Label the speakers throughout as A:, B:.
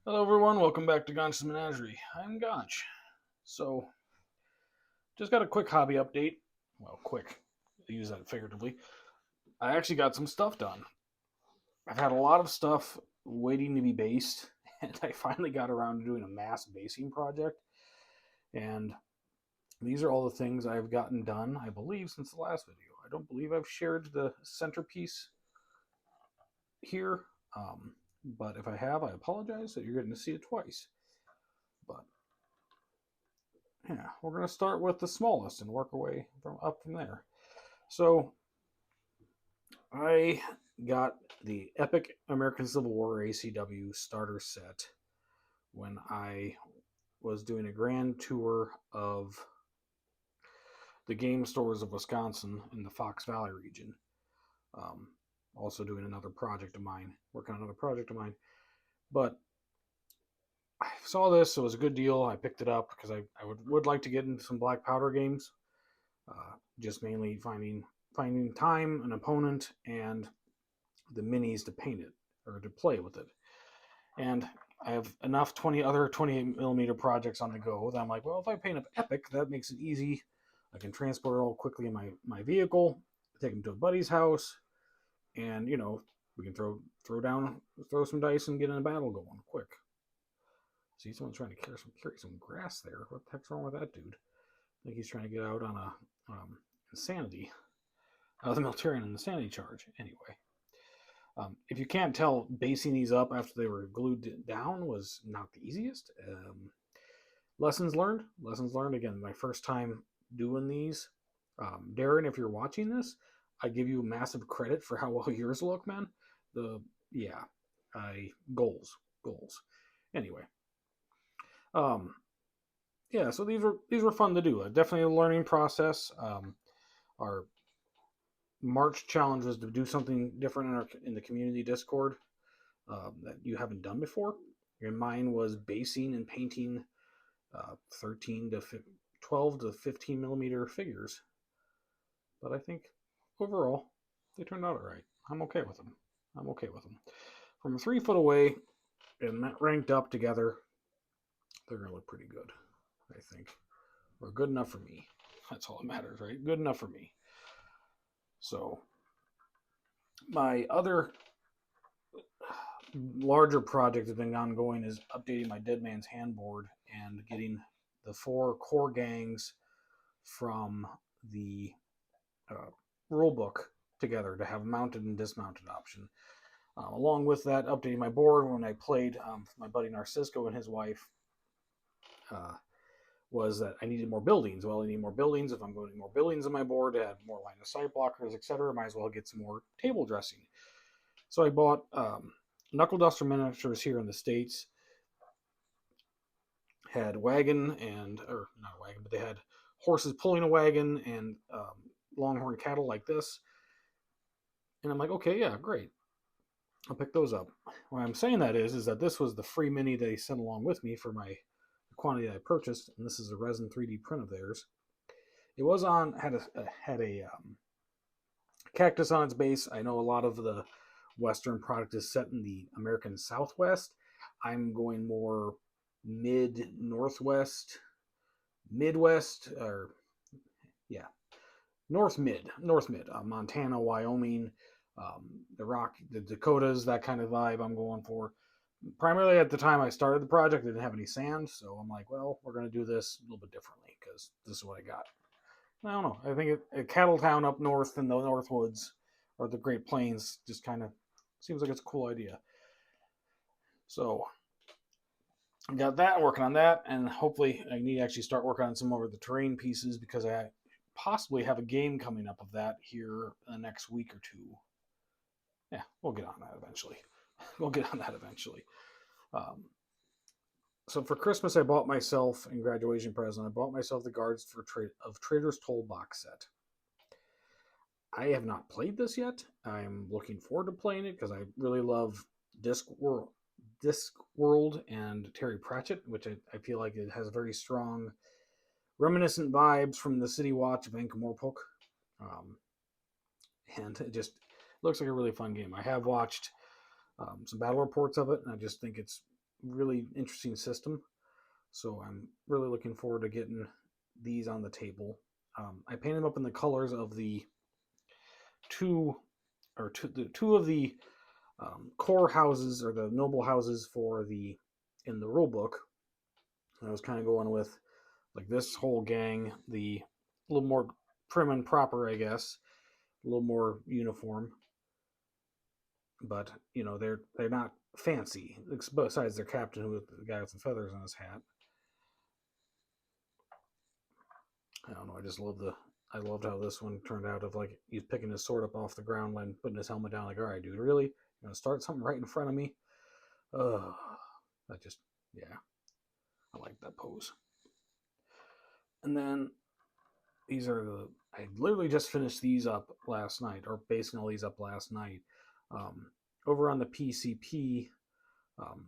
A: Hello, everyone. Welcome back to Gonch's Menagerie. I'm Gonch. So, just got a quick hobby update. Well, quick. I use that figuratively. I actually got some stuff done. I've had a lot of stuff waiting to be based, and I finally got around to doing a mass basing project. And these are all the things I've gotten done, I believe, since the last video. I don't believe I've shared the centerpiece here, but if I have, I apologize that you're getting to see it twice. But yeah, we're going to start with the smallest and work our way from there. So I got the Epic American Civil War ACW starter set when I was doing a grand tour of the game stores of Wisconsin in the Fox Valley region. Um, also doing another project of mine, working on another project of mine. But I saw this; it was a good deal. I picked it up because I would like to get into some black powder games. Just mainly finding time, an opponent, and the minis to paint it or to play with it. And I have enough 20 millimeter projects on the go that I'm like, well, if I paint up Epic, that makes it easy. I can transport it all quickly in my vehicle, take them to a buddy's house, and we can throw some dice and get in a battle going quick. See, someone's trying to carry some grass there. What the heck's wrong with that dude? I think he's trying to get out on a insanity. The Militarian insanity charge. Anyway, if you can't tell, basing these up after they were glued down was not the easiest. Lessons learned. Lessons learned. Again, my first time doing these. Darren, if you're watching this, I give you massive credit for how well yours look, man. The yeah, I goals. Anyway, um, yeah. So these were fun to do. Definitely a learning process. Our March challenge was to do something different in the community Discord that you haven't done before. And mine was basing and painting 13 to 12 to 15 millimeter figures. But I think overall, they turned out all right. I'm okay with them. From 3 foot away and ranked up together, they're going to look pretty good, I think. Or good enough for me. That's all that matters, right? Good enough for me. So, my other larger project that's been ongoing is updating my Dead Man's Handboard and getting the 4 core gangs from the rule book together to have a mounted and dismounted option. Along with that, updating my board when I played my buddy Narcisco and his wife uh, was that I needed more buildings. Well, I need more buildings. If I'm going to need more buildings on my board to add more line of sight blockers, etc., might as well get some more table dressing. So I bought Knuckle Duster Miniatures here in the States. Had wagon or not a wagon, but they had horses pulling a wagon and longhorn cattle like this. And I'm like, okay, yeah, great. I'll pick those up. Why I'm saying that is that this was the free mini they sent along with me for my quantity I purchased, and this is a resin 3D print of theirs. It was had a cactus on its base. I know a lot of the Western product is set in the American Southwest. I'm going more mid Northwest, Midwest, or yeah, North Mid, Montana, Wyoming, the Dakotas, that kind of vibe I'm going for. Primarily at the time I started the project, I didn't have any sand, so I'm like, well, we're going to do this a little bit differently because this is what I got. I don't know. I think a cattle town up north in the Northwoods or the Great Plains just kind of seems like it's a cool idea. So I got that, working on that, and hopefully I need to actually start working on some more of the terrain pieces because I possibly have a game coming up of that here in the next week or two. Yeah, we'll get on that eventually. Um, so for Christmas, I bought myself in graduation present. I bought myself the Guards of Trader's Toll box set. I have not played this yet. I'm looking forward to playing it because I really love Discworld and Terry Pratchett, which I feel like it has very strong reminiscent vibes from the City Watch of Ankh-Morpork. And it just looks like a really fun game. I have watched some battle reports of it, and I just think it's really interesting system. So I'm really looking forward to getting these on the table. I painted them up in the colors of the two of the core houses or the noble houses for the in the rule book. I was kind of going with like this whole gang, the a little more prim and proper, I guess, a little more uniform, but they're not fancy. Besides their captain, who the guy with the feathers on his hat. I don't know. I loved how this one turned out. Of like he's picking his sword up off the ground and putting his helmet down. Like, all right, dude, really? You're gonna start something right in front of me? Ugh. That just, yeah, I like that pose. And then I literally just finished these up last night, or basing all these up last night. Um, Over on the PCP, um,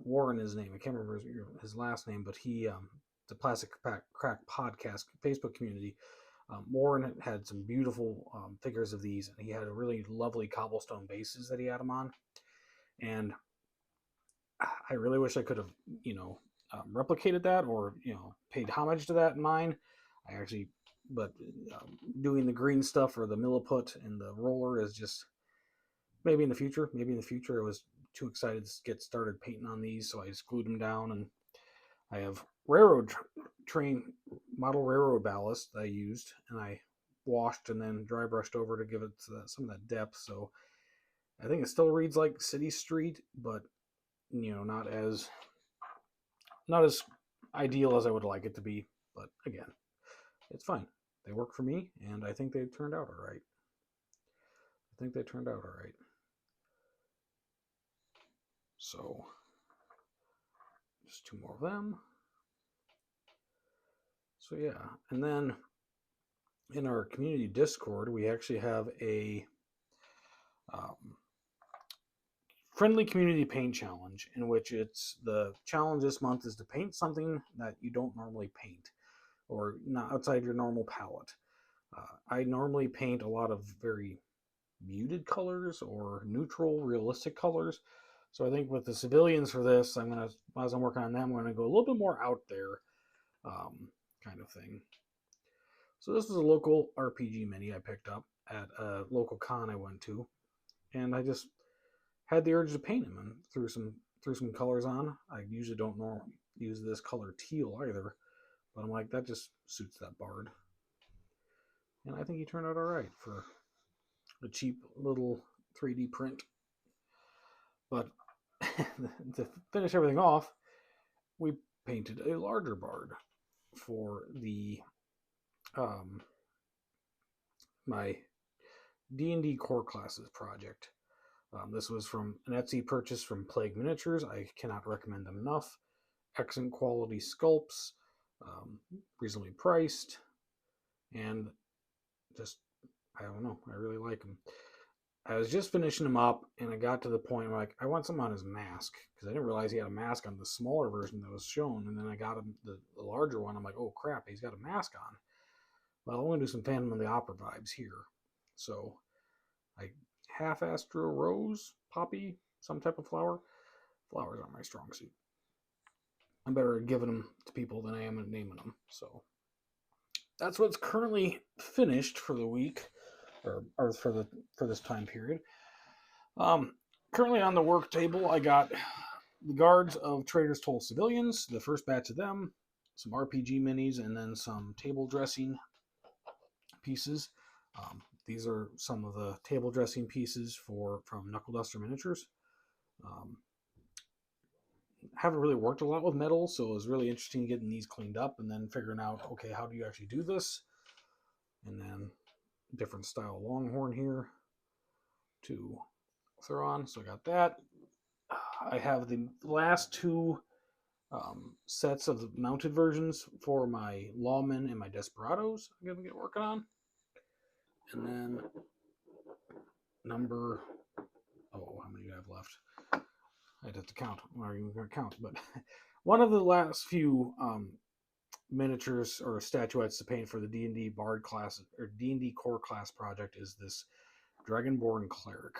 A: Warren, his name, I can't remember his last name, but the Plastic Crack Podcast Facebook community. Warren had some beautiful figures of these, and he had a really lovely cobblestone bases that he had them on. And I really wish I could have, replicated that, or paid homage to that in mine. I actually, but doing the green stuff or the milliput and the roller is just maybe in the future. Maybe in the future, I was too excited to get started painting on these, so I just glued them down. And I have railroad train model railroad ballast that I used, and I washed and then dry brushed over to give it some of that depth. So I think it still reads like City Street, but not as ideal as I would like it to be. But again, it's fine. They work for me, and I think they turned out all right. So just two more of them. So yeah, and then in our community Discord, we actually have a friendly community paint challenge, in which the challenge this month is to paint something that you don't normally paint, or not outside your normal palette. I normally paint a lot of very muted colors or neutral, realistic colors. So I think with the civilians for this, as I'm working on them, I'm gonna go a little bit more out there, kind of thing. So this was a local RPG mini I picked up at a local con I went to, and I just had the urge to paint him and threw some colors on. I usually don't normally use this color teal either, but I'm like, that just suits that bard. And I think he turned out all right for a cheap little 3D print. But to finish everything off, we painted a larger bard for the my D&D core classes project. This was from an Etsy purchase from Plague Miniatures. I cannot recommend them enough. Excellent quality sculpts, reasonably priced, and just, I don't know, I really like them. I was just finishing him up, and I got to the point where I want some on his mask, because I didn't realize he had a mask on the smaller version that was shown, and then I got him the larger one. I'm like, oh crap, he's got a mask on. Well, I want to do some Phantom of the Opera vibes here. So I half-assed drew a rose, poppy, some type of flower. Flowers aren't my strong suit. I'm better at giving them to people than I am at naming them. So that's what's currently finished for the week, or for this time period. Currently on the work table, I got the guards of Traitors Toll Civilians, the first batch of them, some RPG minis, and then some table dressing pieces. These are some of the table dressing pieces from Knuckle Duster Miniatures. Haven't really worked a lot with metal, so it was really interesting getting these cleaned up and then figuring out, okay, how do you actually do this? And then different style Longhorn here to throw on. So I got that. I have the last two sets of the mounted versions for my Lawmen and my Desperados I'm going to get working on. And then how many do I have left? I'd have to count. I'm not even going to count, but one of the last few miniatures or statuettes to paint for the D&D Bard class or D&D core class project is this Dragonborn Cleric.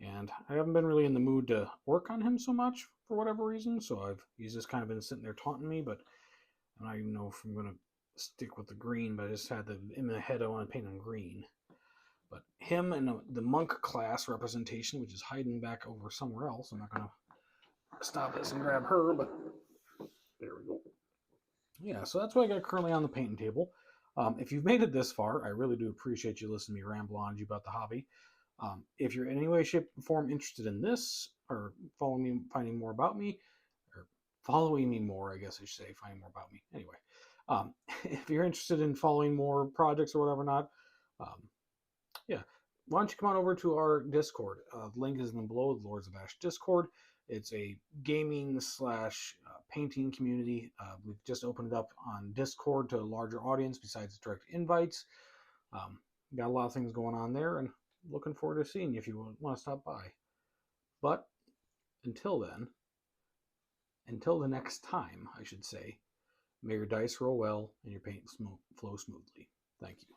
A: And I haven't been really in the mood to work on him so much for whatever reason, so he's just kind of been sitting there taunting me, but I don't even know if I'm going to stick with the green, but I just had in my head I want to paint him green. But him and the monk class representation, which is hiding back over somewhere else, I'm not going to stop this and grab her, but there we go. Yeah, so that's what I got currently on the painting table. If you've made it this far, I really do appreciate you listening to me ramble on you about the hobby. If you're in any way, shape, or form interested in this, or following me, finding more about me, or following me more, I guess I should say, finding more about me. Anyway, if you're interested in following more projects or whatever, not, yeah, why don't you come on over to our Discord? The link is in the below, the Lords of Ash Discord. It's a gaming slash painting community. We've just opened it up on Discord to a larger audience besides direct invites. Got a lot of things going on there, and looking forward to seeing you if you want to stop by. But until then, until the next time, I should say, may your dice roll well and your paint flow smoothly. Thank you.